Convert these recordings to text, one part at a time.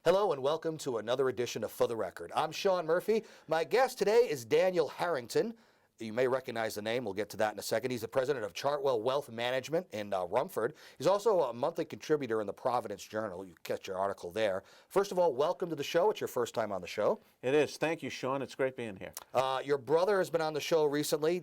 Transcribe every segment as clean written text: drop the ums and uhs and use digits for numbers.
Hello and welcome to another edition of For the Record. I'm Sean Murphy. My guest today is Daniel Harrington. You may recognize the name. We'll get to that in a second. He's the president of Chartwell Wealth Management in Rumford. He's also a monthly contributor in the Providence Journal. You catch your article there. First of all, welcome to the show. It's your first time on the show. It is. Thank you, Sean. It's great being here. Your brother has been on the show recently.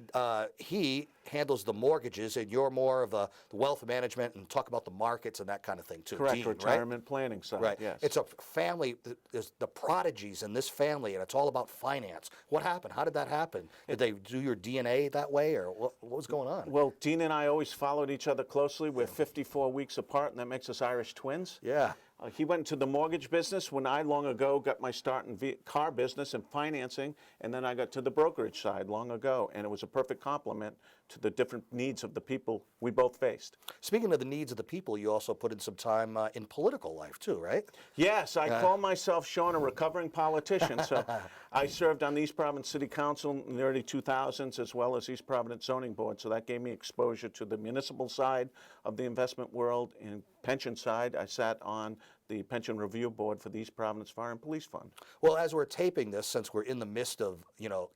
He handles the mortgages, and you're more of the wealth management and talk about the markets and that kind of thing, too. Correct. Dean, Retirement right? planning side, Right. yes. It's a family. There's the prodigies in this family, and it's all about finance. What happened? How did that happen? Did they do your DNA that way, or what was going on? Well, Dean and I always followed each other closely. We're 54 weeks apart, and that makes us Irish twins. Yeah. He went into the mortgage business when I long ago got my start in car business and financing, and then I got to the brokerage side long ago, and it was a perfect complement to the different needs of the people we both faced. Speaking of the needs of the people, you also put in some time in political life too, right? Yes, I call myself, Sean, a recovering politician. So I served on the East Providence City Council in the early 2000s as well as East Providence Zoning Board. So that gave me exposure to the municipal side of the investment world. And pension side, I sat on the Pension Review Board for the East Providence Fire and Police Fund. Well, as we're taping this, since we're in the midst of,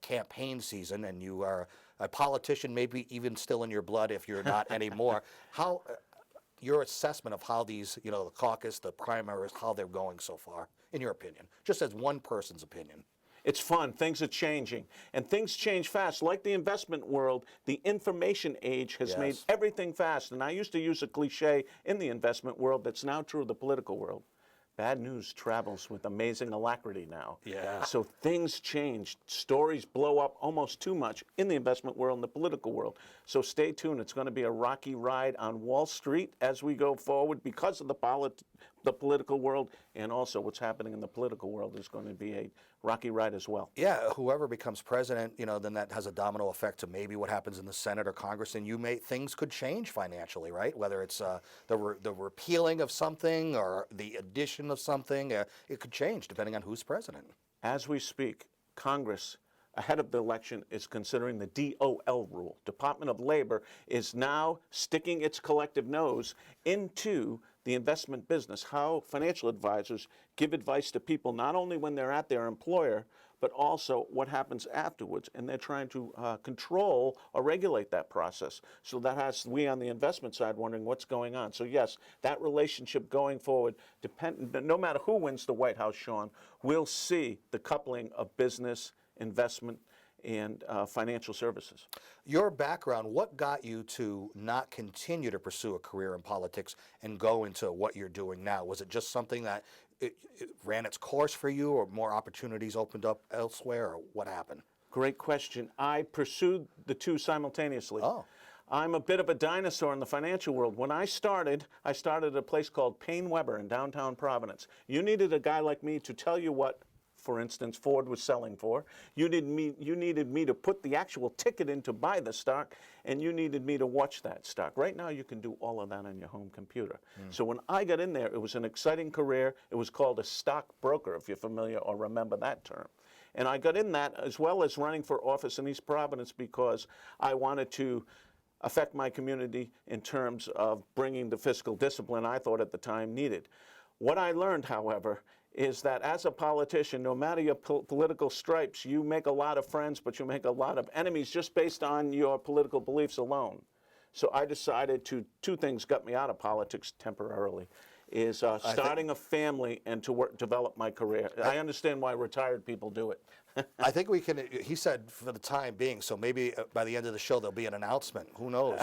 campaign season, and you are a politician, maybe even still in your blood if you're not anymore, how your assessment of how these, the caucus, the primaries, how they're going so far, in your opinion, just as one person's opinion? It's fun. Things are changing. And things change fast. Like the investment world, the information age has made everything fast. And I used to use a cliche in the investment world that's now true of the political world. Bad news travels with amazing alacrity now. Yeah. So things change. Stories blow up almost too much in the investment world and the political world. So stay tuned. It's going to be a rocky ride on Wall Street as we go forward because of the political world, and also what's happening in the political world is going to be a rocky ride as well. Yeah, whoever becomes president, then that has a domino effect to maybe what happens in the Senate or Congress, and things could change financially, right? Whether it's the repealing of something or the addition of something, it could change depending on who's president. As we speak, Congress, ahead of the election, is considering the DOL rule. Department of Labor is now sticking its collective nose into the investment business, how financial advisors give advice to people not only when they're at their employer, but also what happens afterwards. And they're trying to control or regulate that process. So that has we on the investment side wondering what's going on. So yes, that relationship going forward, no matter who wins the White House, Sean, we'll see the coupling of business, investment, and financial services. Your background, what got you to not continue to pursue a career in politics and go into what you're doing now? Was it just something that it ran its course for you, or more opportunities opened up elsewhere, or what happened? Great question. I pursued the two simultaneously. Oh. I'm a bit of a dinosaur in the financial world. When I started at a place called Payne Weber in downtown Providence. You needed a guy like me to tell you what, for instance, Ford was selling for. You needed me to put the actual ticket in to buy the stock, and you needed me to watch that stock. Right now, you can do all of that on your home computer. So when I got in there, it was an exciting career. It was called a stockbroker, if you're familiar or remember that term. And I got in that as well as running for office in East Providence because I wanted to affect my community in terms of bringing the fiscal discipline I thought at the time needed. What I learned, however, is that as a politician, no matter your political stripes, you make a lot of friends, but you make a lot of enemies just based on your political beliefs alone. So I decided two things got me out of politics temporarily, is starting a family and to develop my career. I understand why retired people do it. I think we can, he said for the time being, so maybe by the end of the show there'll be an announcement. Who knows?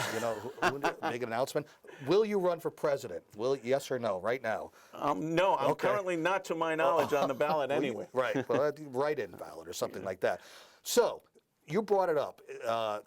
Make an announcement. Will you run for president? Yes or no, right now? No, I'm currently not to my knowledge on the ballot anyway. Right, well, write-in ballot or something like that. So, you brought it up.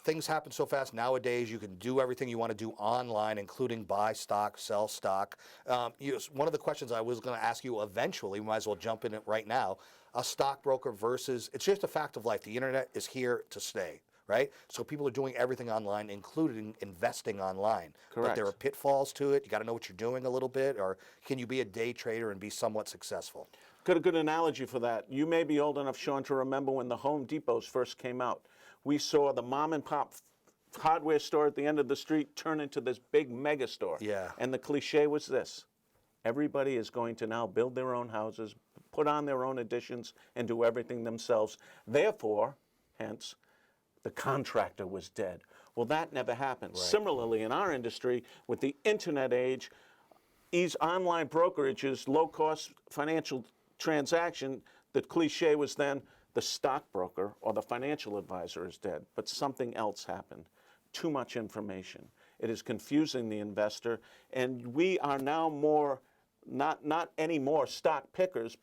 Things happen so fast nowadays. You can do everything you want to do online, including buy stock, sell stock. One of the questions I was going to ask you eventually, we might as well jump in it right now, a stockbroker versus, it's just a fact of life. The internet is here to stay, right? So people are doing everything online, including investing online. Correct. But there are pitfalls to it. You got to know what you're doing a little bit, or can you be a day trader and be somewhat successful? Got a good analogy for that. You may be old enough, Sean, to remember when the Home Depots first came out. We saw the mom and pop hardware store at the end of the street turn into this big mega store. Yeah. And the cliche was this: Everybody is going to now build their own houses, put on their own additions, and do everything themselves. Therefore, hence, the contractor was dead. Well, that never happened. Right. Similarly, in our industry, with the internet age, these online brokerages, low-cost financial transaction, the cliche was then the stockbroker or the financial advisor is dead. But something else happened. Too much information. It is confusing the investor, and we are now more, not any more stock pickers,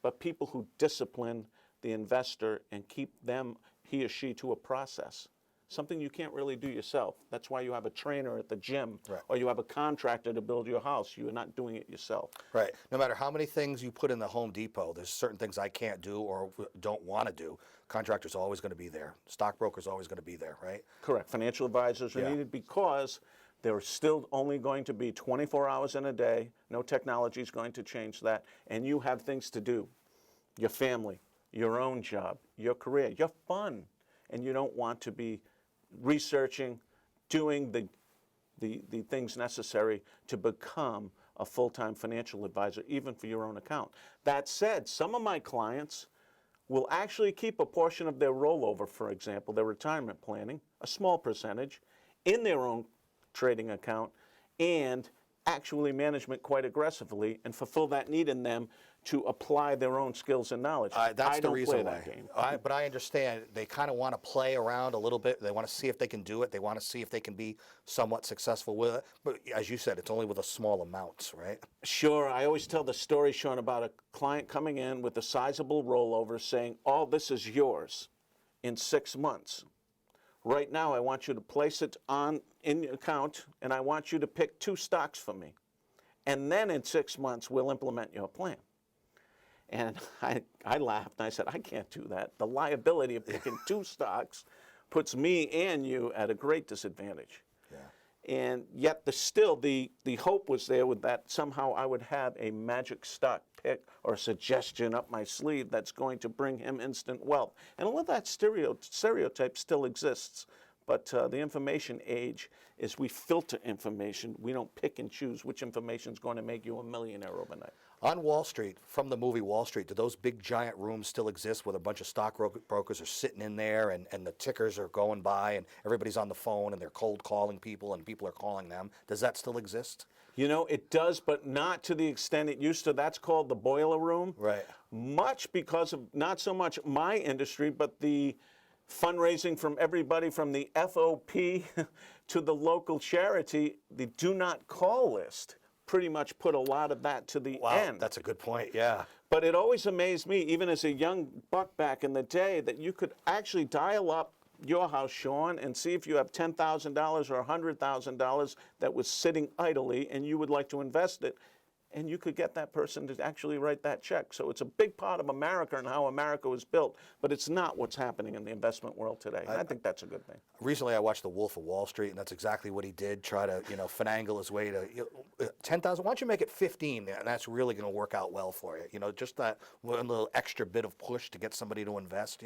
but people who discipline the investor and keep them, he or she, to a process. Something you can't really do yourself. That's why you have a trainer at the gym, right, or you have a contractor to build your house. You are not doing it yourself. Right. No matter how many things you put in the Home Depot, there's certain things I can't do or don't want to do. Contractor's always going to be there. Stockbroker's always going to be there, right? Correct. Financial advisors are needed because there are still only going to be 24 hours in a day. No technology is going to change that. And you have things to do. Your family, your own job, your career, your fun. And you don't want to be researching, doing the things necessary to become a full-time financial advisor, even for your own account. That said, some of my clients will actually keep a portion of their rollover, for example, their retirement planning, a small percentage, in their own trading account, and actually management quite aggressively and fulfill that need in them to apply their own skills and knowledge. That's the reason play why. That game. But I understand they kind of want to play around a little bit. They want to see if they can do it. They want to see if they can be somewhat successful with it. But as you said, it's only with a small amounts, right? Sure. I always tell the story, Sean, about a client coming in with a sizable rollover saying, all this is yours in 6 months. Right now, I want you to place it in your account, and I want you to pick 2 stocks for me. And then in 6 months, we'll implement your plan. And I laughed, and I said, I can't do that. The liability of picking 2 stocks puts me and you at a great disadvantage. Yeah. And yet the hope was there with that somehow I would have a magic stock pick or suggestion up my sleeve that's going to bring him instant wealth. And all of that stereotype still exists. But the information age is we filter information. We don't pick and choose which information is going to make you a millionaire overnight. On Wall Street, from the movie Wall Street, do those big giant rooms still exist where a bunch of stockbrokers are sitting in there and the tickers are going by and everybody's on the phone and they're cold calling people and people are calling them? Does that still exist? You know, it does, but not to the extent it used to. That's called the boiler room. Right. Much because of not so much my industry, but the fundraising from everybody from the FOP to the local charity, the do not call list pretty much put a lot of that to the end. That's a good point, yeah. But it always amazed me, even as a young buck back in the day, that you could actually dial up your house, Sean, and see if you have $10,000 or $100,000 that was sitting idly and you would like to invest it. And you could get that person to actually write that check. So it's a big part of America and how America was built, but it's not what's happening in the investment world today. And I think that's a good thing. Recently, I watched The Wolf of Wall Street, and that's exactly what he did, try to finagle his way to 10,000. Why don't you make it 15? And that's really going to work out well for you. Just that one little extra bit of push to get somebody to invest,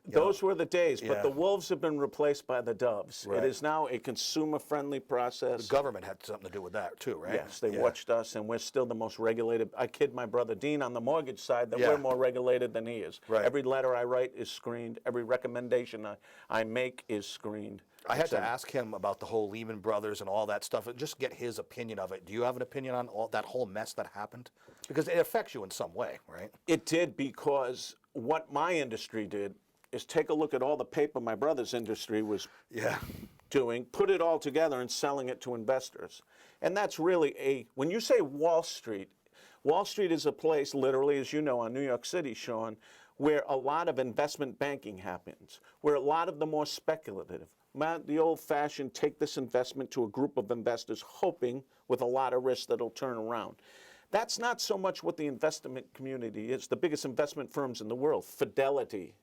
Those were the days, but the wolves have been replaced by the doves. Right. It is now a consumer-friendly process. The government had something to do with that, too, right? Yes, they watched us, and we're still the most regulated. I kid my brother Dean on the mortgage side that we're more regulated than he is. Right. Every letter I write is screened. Every recommendation I make is screened. I had to ask him about the whole Lehman Brothers and all that stuff, and just get his opinion of it. Do you have an opinion on all that whole mess that happened? Because it affects you in some way, right? It did, because what my industry did is take a look at all the paper my brother's industry was doing, put it all together and selling it to investors. And that's really when you say Wall Street is a place, literally, as you know, on New York City, Sean, where a lot of investment banking happens, where a lot of the more speculative, the old-fashioned take this investment to a group of investors hoping with a lot of risk that it'll turn around. That's not so much what the investment community is. The biggest investment firms in the world, Fidelity,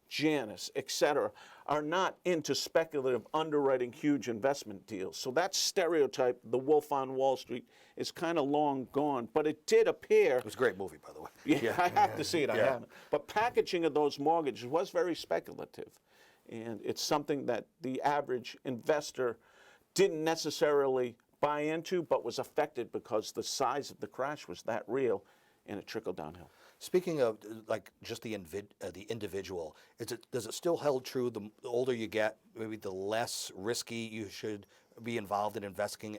Janus, et cetera, are not into speculative underwriting huge investment deals. So that stereotype, the wolf on Wall Street, is kind of long gone. But it did appear. It was a great movie, by the way. Yeah, I have to see it. I haven't. But packaging of those mortgages was very speculative. And it's something that the average investor didn't necessarily buy into, but was affected because the size of the crash was that real, and it trickled downhill. Speaking of like just the individual, does it still hold true? The older you get, maybe the less risky you should be involved in investing.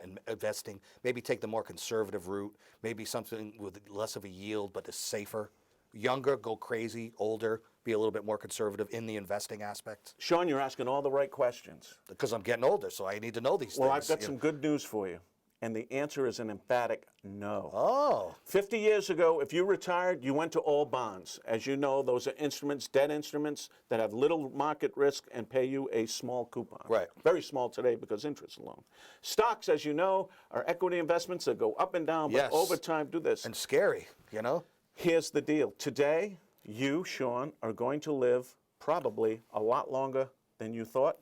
Maybe take the more conservative route. Maybe something with less of a yield, but is safer. Younger, go crazy. Older, be a little bit more conservative in the investing aspect. Sean, you're asking all the right questions. Because I'm getting older, so I need to know these things. Well, I've got some good news for you. And the answer is an emphatic no. Oh. 50 years ago, if you retired, you went to all bonds. As you know, those are instruments, debt instruments, that have little market risk and pay you a small coupon. Right. Very small today because interest alone. Stocks, as you know, are equity investments that go up and down, but over time do this. And scary, you know? Here's the deal. Today, you, Sean, are going to live probably a lot longer than you thought.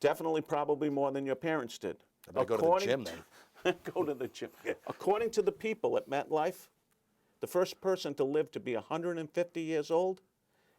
Definitely probably more than your parents did. I better go to the gym then. Go to the gym. According to the people at MetLife, the first person to live to be 150 years old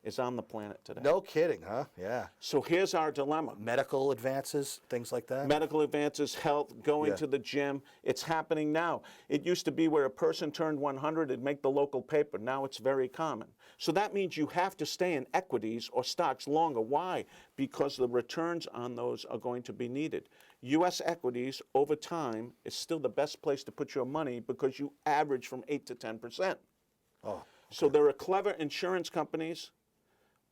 is on the planet today. No kidding, huh? Yeah. So here's our dilemma. Medical advances, things like that? Medical advances, health, going to the gym. It's happening now. It used to be where a person turned 100, it'd make the local paper. Now it's very common. So that means you have to stay in equities or stocks longer. Why? Because the returns on those are going to be needed. U.S. equities over time is still the best place to put your money because you average from 8 to 10%. Oh, okay. So there are clever insurance companies,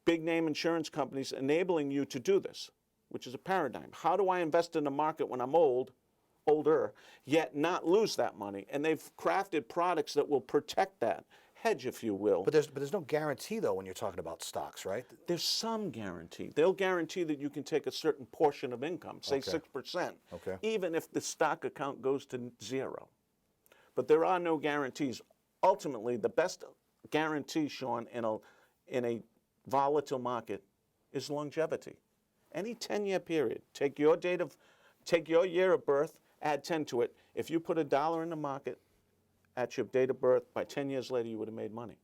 big name insurance companies enabling you to do this, which is a paradigm. How do I invest in the market when I'm older, yet not lose that money? And they've crafted products that will protect that. Hedge, if you will. But there's no guarantee, though, when you're talking about stocks, right? There's some guarantee. They'll guarantee that you can take a certain portion of income, say 6%, even if the stock account goes to zero. But there are no guarantees. Ultimately, the best guarantee, Sean, in a volatile market is longevity. Any 10-year period, take your year of birth, add 10 to it. If you put $1 in the market, at your date of birth, by 10 years later, you would have made money.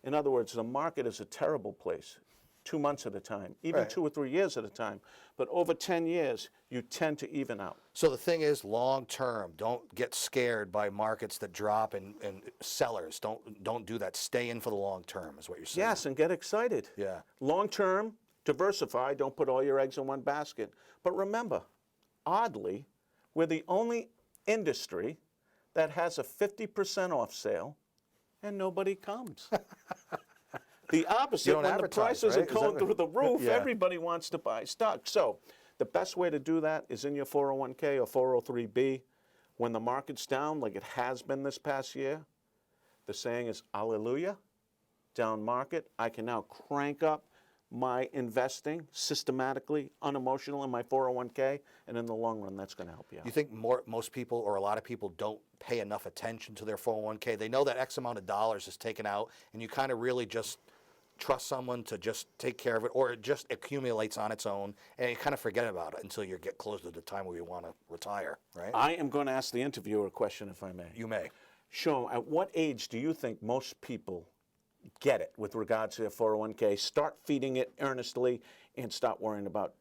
In other words, the market is a terrible place, 2 months at a time, even 2 or 3 years at a time. But over 10 years, you tend to even out. So the thing is, long term, don't get scared by markets that drop and sellers. Don't do that. Stay in for the long term, is what you're saying. Yes, and get excited. Yeah. Long term, diversify. Don't put all your eggs in one basket. But remember, oddly, we're the only industry that has a 50% off sale, and nobody comes. The opposite, when the prices are going through the roof, everybody wants to buy stock. So the best way to do that is in your 401k or 403b. When the market's down, like it has been this past year, the saying is, hallelujah, down market. I can now crank up my investing systematically, unemotional in my 401k, and in the long run, that's going to help you out. You think most people or a lot of people don't pay enough attention to their 401k? They know that X amount of dollars is taken out, and you kind of really just trust someone to just take care of it, or it just accumulates on its own, and you kind of forget about it until you get close to the time where you want to retire, right? I am going to ask the interviewer a question, if I may. You may. Sean, at what age do you think most people get it with regards to their 401k, start feeding it earnestly, and stop worrying about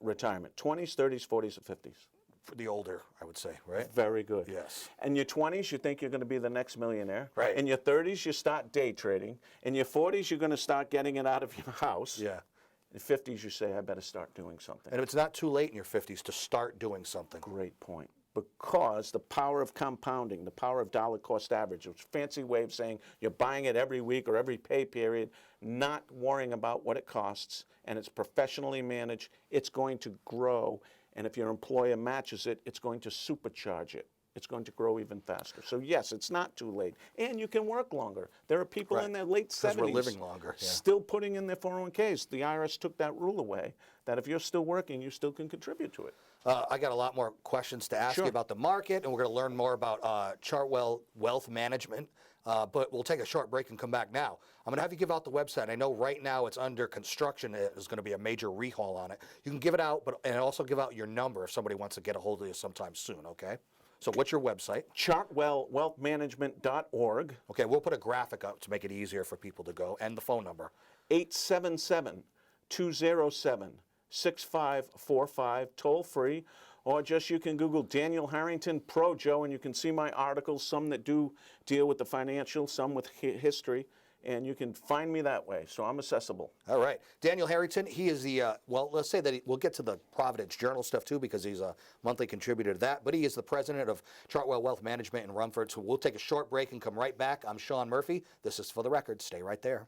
retirement? 20s, 30s, 40s, or 50s? For the older, I would say, right? Very good. Yes. In your 20s, you think you're going to be the next millionaire. Right. In your 30s, you start day trading. In your 40s, you're going to start getting it out of your house. Yeah. In 50s, you say, I better start doing something. And it's not too late in your 50s to start doing something. Great point. Because the power of compounding, the power of dollar cost average, which is a fancy way of saying you're buying it every week or every pay period, not worrying about what it costs, and it's professionally managed, it's going to grow. And if your employer matches it, it's going to supercharge it. It's going to grow even faster. So yes, it's not too late. And you can work longer. There are people in their late 70s we're living longer, still putting in their 401ks. The IRS took that rule away, that if you're still working, you still can contribute to it. I got a lot more questions to ask you about the market, and we're going to learn more about Chartwell Wealth Management. But we'll take a short break and come back now. I'm going to have you give out the website. I know right now it's under construction. There's going to be a major rehaul on it. You can give it out, and also give out your number if somebody wants to get a hold of you sometime soon, okay? So what's your website? Chartwellwealthmanagement.org. Okay, we'll put a graphic up to make it easier for people to go, and the phone number. 877-207-6545, toll free, or just you can Google Daniel Harrington Pro Joe, and you can see my articles, some that do deal with the financial, some with history, and you can find me that way. So I'm accessible. All right. Daniel Harrington, he is the, well, let's say that we'll get to the Providence Journal stuff too because he's a monthly contributor to that, but he is the president of Chartwell Wealth Management in Rumford. So we'll take a short break and come right back. I'm Sean Murphy. This is For the Record. Stay right there.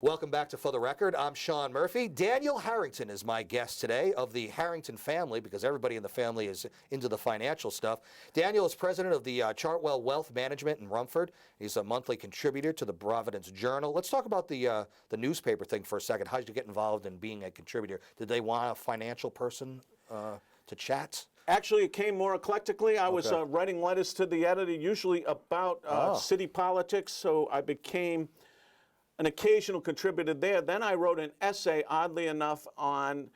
Welcome back to For the Record. I'm Sean Murphy. Daniel Harrington is my guest today of the Harrington family because everybody in the family is into the financial stuff. Daniel is president of the Chartwell Wealth Management in Rumford. He's a monthly contributor to the Providence Journal. Let's talk about the newspaper thing for a second. How did you get involved in being a contributor? Did they want a financial person to chat? Actually, it came more eclectically. I was writing letters to the editor, usually about city politics, so I became an occasional contributor there. Then I wrote an essay, oddly enough, on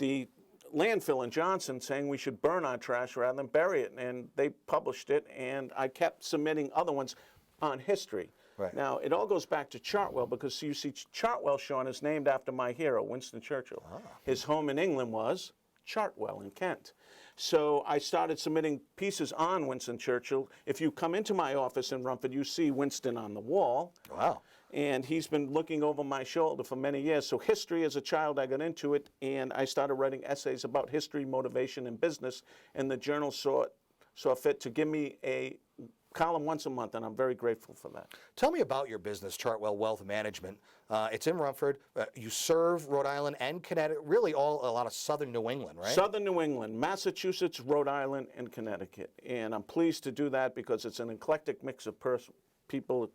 the landfill in Johnson, saying we should burn our trash rather than bury it, and they published it, and I kept submitting other ones on history. Right. Now, it all goes back to Chartwell, because you see, Chartwell, Sean, is named after my hero, Winston Churchill. His home in England was Chartwell in Kent. So I started submitting pieces on Winston Churchill. If you come into my office in Rumford, you see Winston on the wall. Wow. And he's been looking over my shoulder for many years. So history, as a child, I got into it, and I started writing essays about history, motivation, and business, and the Journal saw fit to give me a column once a month, and I'm very grateful for that. Tell me about your business, Chartwell Wealth Management. It's in Rumford. You serve Rhode Island and Connecticut, really a lot of southern New England, right? Southern New England, Massachusetts, Rhode Island, and Connecticut. And I'm pleased to do that because it's an eclectic mix of people,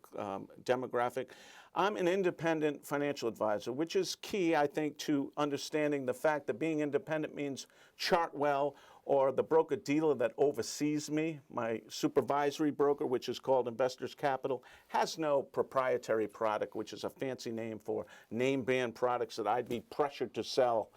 demographic. I'm an independent financial advisor, which is key, I think, to understanding the fact that being independent means Chartwell, or the broker-dealer that oversees me, my supervisory broker, which is called Investors Capital, has no proprietary product, which is a fancy name for name brand products that I'd be pressured to sell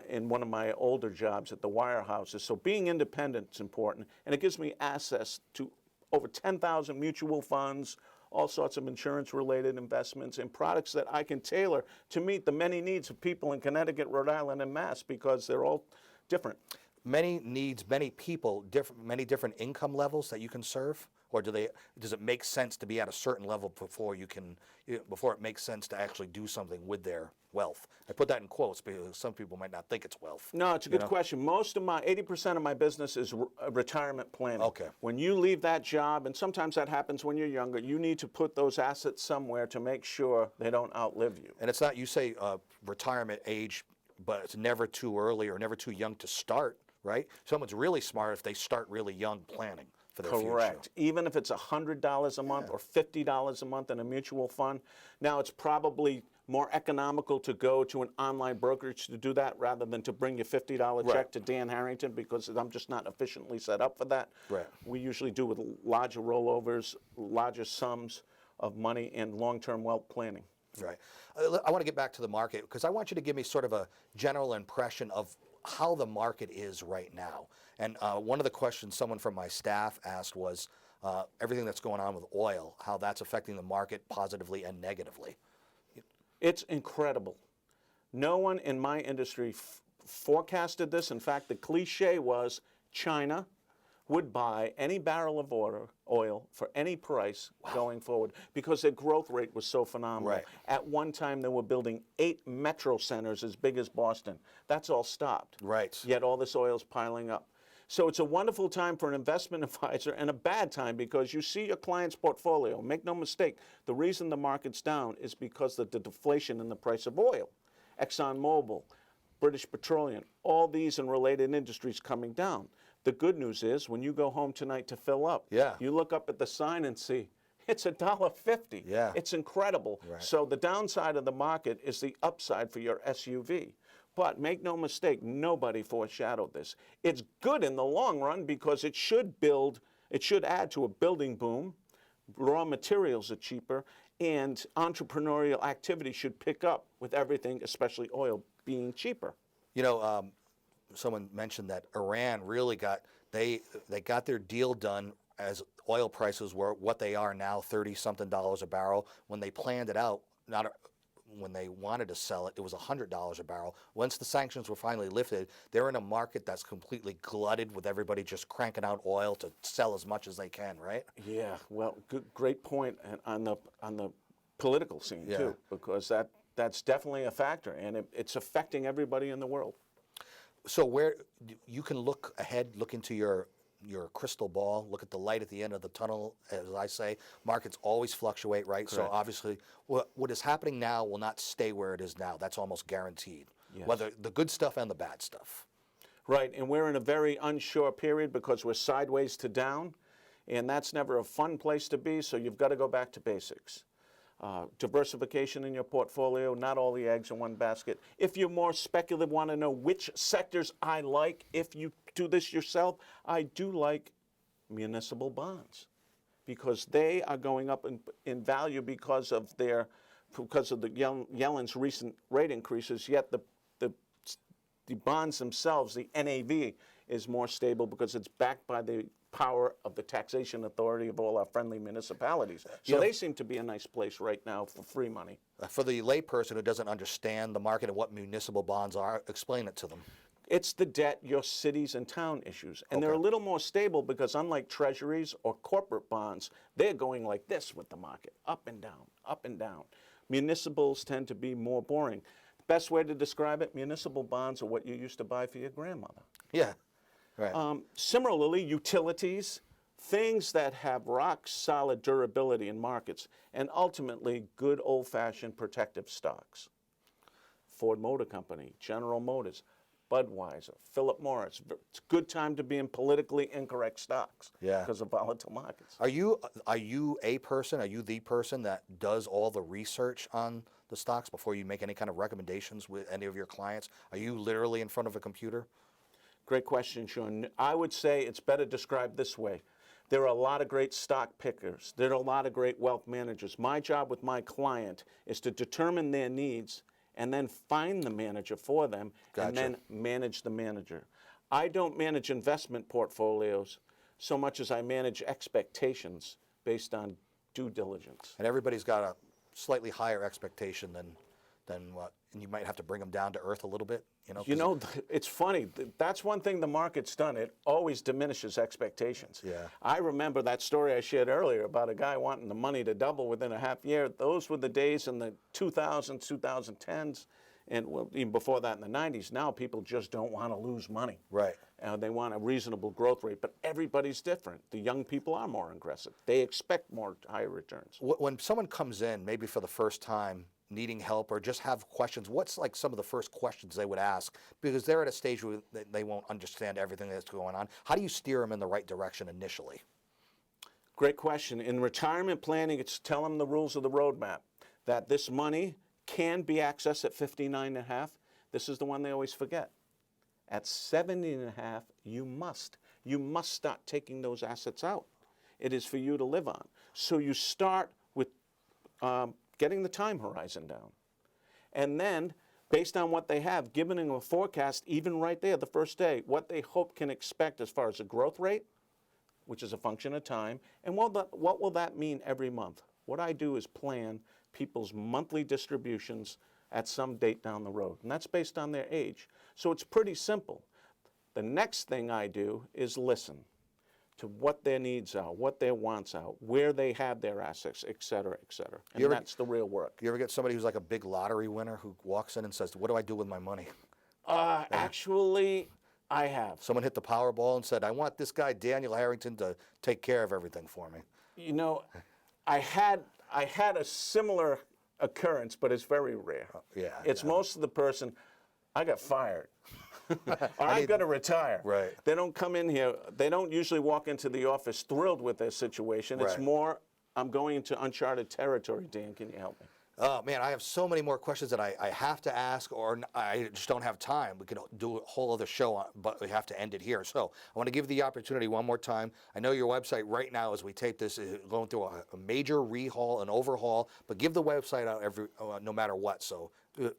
in one of my older jobs at the wirehouses. So being independent is important, and it gives me access to over 10,000 mutual funds, all sorts of insurance-related investments, and products that I can tailor to meet the many needs of people in Connecticut, Rhode Island, and Mass, because they're all different. Many needs, many people, many different income levels that you can serve, or does it make sense to be at a certain level before it makes sense to actually do something with their wealth? I put that in quotes because some people might not think it's wealth. No, it's a good question. 80% of my business is retirement planning. Okay. When you leave that job, and sometimes that happens when you're younger, you need to put those assets somewhere to make sure they don't outlive you. And it's not, you say retirement age, but it's never too early or never too young to start, right? Someone's really smart if they start really young planning for their future. Correct. Even if it's $100 a month or $50 a month in a mutual fund. Now, it's probably more economical to go to an online brokerage to do that rather than to bring your $50 check to Dan Harrington, because I'm just not efficiently set up for that. Right. We usually do with larger rollovers, larger sums of money, and long-term wealth planning. Right. I want to get back to the market because I want you to give me sort of a general impression of how the market is right now. And one of the questions someone from my staff asked was everything that's going on with oil, how that's affecting the market positively and negatively. It's incredible. No one in my industry forecasted this. In fact, the cliche was China would buy any barrel of oil for any price going forward because their growth rate was so phenomenal. Right. At one time, they were building 8 metro centers as big as Boston. That's all stopped. Right. Yet all this oil's piling up. So it's a wonderful time for an investment advisor and a bad time because you see your client's portfolio. Make no mistake, the reason the market's down is because of the deflation in the price of oil. ExxonMobil, British Petroleum, all these and related industries coming down. The good news is when you go home tonight to fill up, you look up at the sign and see it's $1.50. Yeah. It's incredible. Right. So the downside of the market is the upside for your SUV. But make no mistake, nobody foreshadowed this. It's good in the long run because it should add to a building boom. Raw materials are cheaper, and entrepreneurial activity should pick up with everything, especially oil, being cheaper. You know, someone mentioned that Iran really they got their deal done as oil prices were what they are now, $30-something a barrel. When they planned it out, when they wanted to sell it, it was $100 a barrel. Once the sanctions were finally lifted, they're in a market that's completely glutted with everybody just cranking out oil to sell as much as they can, right? Yeah, well, great point on the political scene too, because that's definitely a factor, and it's affecting everybody in the world. So where you can look ahead, look into your crystal ball, look at the light at the end of the tunnel, as I say. Markets always fluctuate, right? Correct. So obviously, what is happening now will not stay where it is now. That's almost guaranteed. Yes. Whether the good stuff and the bad stuff. Right, and we're in a very unsure period because we're sideways to down, and that's never a fun place to be, so you've got to go back to basics. Diversification in your portfolio, not all the eggs in one basket. If you're more speculative, want to know which sectors I like, if you do this yourself, I do like municipal bonds because they are going up in value because of the Yellen's recent rate increases, yet the bonds themselves, the NAV, is more stable because it's backed by the power of the taxation authority of all our friendly municipalities. So they seem to be a nice place right now for free money. For the layperson who doesn't understand the market and what municipal bonds are, explain it to them. It's the debt your cities and town issues. And they're a little more stable because unlike treasuries or corporate bonds, they're going like this with the market, up and down, up and down. Municipals tend to be more boring. The best way to describe it, municipal bonds are what you used to buy for your grandmother. Yeah. Right. Similarly, utilities, things that have rock-solid durability in markets, and ultimately good old-fashioned protective stocks. Ford Motor Company, General Motors, Budweiser, Philip Morris. It's a good time to be in politically incorrect stocks because of volatile markets. Are you the person that does all the research on the stocks before you make any kind of recommendations with any of your clients? Are you literally in front of a computer? Great question, Sean. I would say it's better described this way. There are a lot of great stock pickers. There are a lot of great wealth managers. My job with my client is to determine their needs and then find the manager for them and then manage the manager. I don't manage investment portfolios so much as I manage expectations based on due diligence. And everybody's got a slightly higher expectation than what, and you might have to bring them down to earth a little bit. It's funny. That's one thing the market's done. It always diminishes expectations. Yeah. I remember that story I shared earlier about a guy wanting the money to double within a half year. Those were the days in the 2000s, 2010s, and even before that in the 90s. Now people just don't want to lose money. Right. They want a reasonable growth rate, but everybody's different. The young people are more aggressive. They expect more higher returns. When someone comes in, maybe for the first time, needing help or just have questions, what's like some of the first questions they would ask? Because they're at a stage where they won't understand everything that's going on. How do you steer them in the right direction initially? Great question. In retirement planning, it's tell them the rules of the roadmap, that this money can be accessed at 59.5. This is the one they always forget. At 70.5, you must start taking those assets out. It is for you to live on. So you start with getting the time horizon down. And then, based on what they have, giving them a forecast, even right there the first day, what they hope can expect as far as a growth rate, which is a function of time, and what will that mean every month? What I do is plan people's monthly distributions at some date down the road, and that's based on their age. So it's pretty simple. The next thing I do is listen to what their needs are, what their wants are, where they have their assets, et cetera, et cetera. And that's the real work. You ever get somebody who's like a big lottery winner who walks in and says, what do I do with my money? Actually, I have. Someone hit the Powerball and said, I want this guy, Daniel Harrington, to take care of everything for me. You know, I had a similar occurrence, but it's very rare. It's most of the person, I got fired. Or I'm going to retire. Right. They don't come in here. They don't usually walk into the office thrilled with their situation. It's more, I'm going into uncharted territory. Dan, can you help me? Oh man, I have so many more questions that I have to ask, or I just don't have time. We could do a whole other show, on, but we have to end it here. So I want to give the opportunity one more time. I know your website right now, as we tape this, is going through a major rehaul and overhaul. But give the website out no matter what, so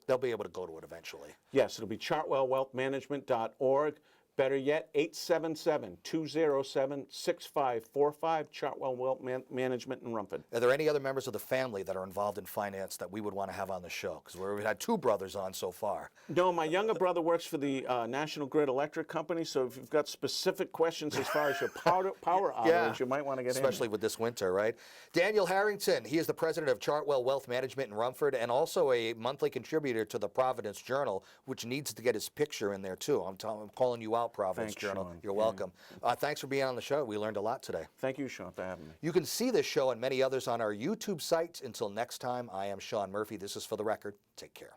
they'll be able to go to it eventually. Yes, it'll be chartwellwealthmanagement.org. Better yet, 877-207-6545, Chartwell Wealth Management in Rumford. Are there any other members of the family that are involved in finance that we would want to have on the show? Because we've had 2 brothers on so far. No, my younger brother works for the National Grid Electric Company, so if you've got specific questions as far as your power outage, you might want to get especially with this winter, right? Daniel Harrington, he is the president of Chartwell Wealth Management in Rumford and also a monthly contributor to the Providence Journal, which needs to get his picture in there too. I'm calling you out, Providence Thanks, Journal. Sean. You're welcome. Thanks for being on the show. We learned a lot today. Thank you, Sean, for having me. You can see this show and many others on our YouTube site. Until next time, I am Sean Murphy. This is For the Record. Take care.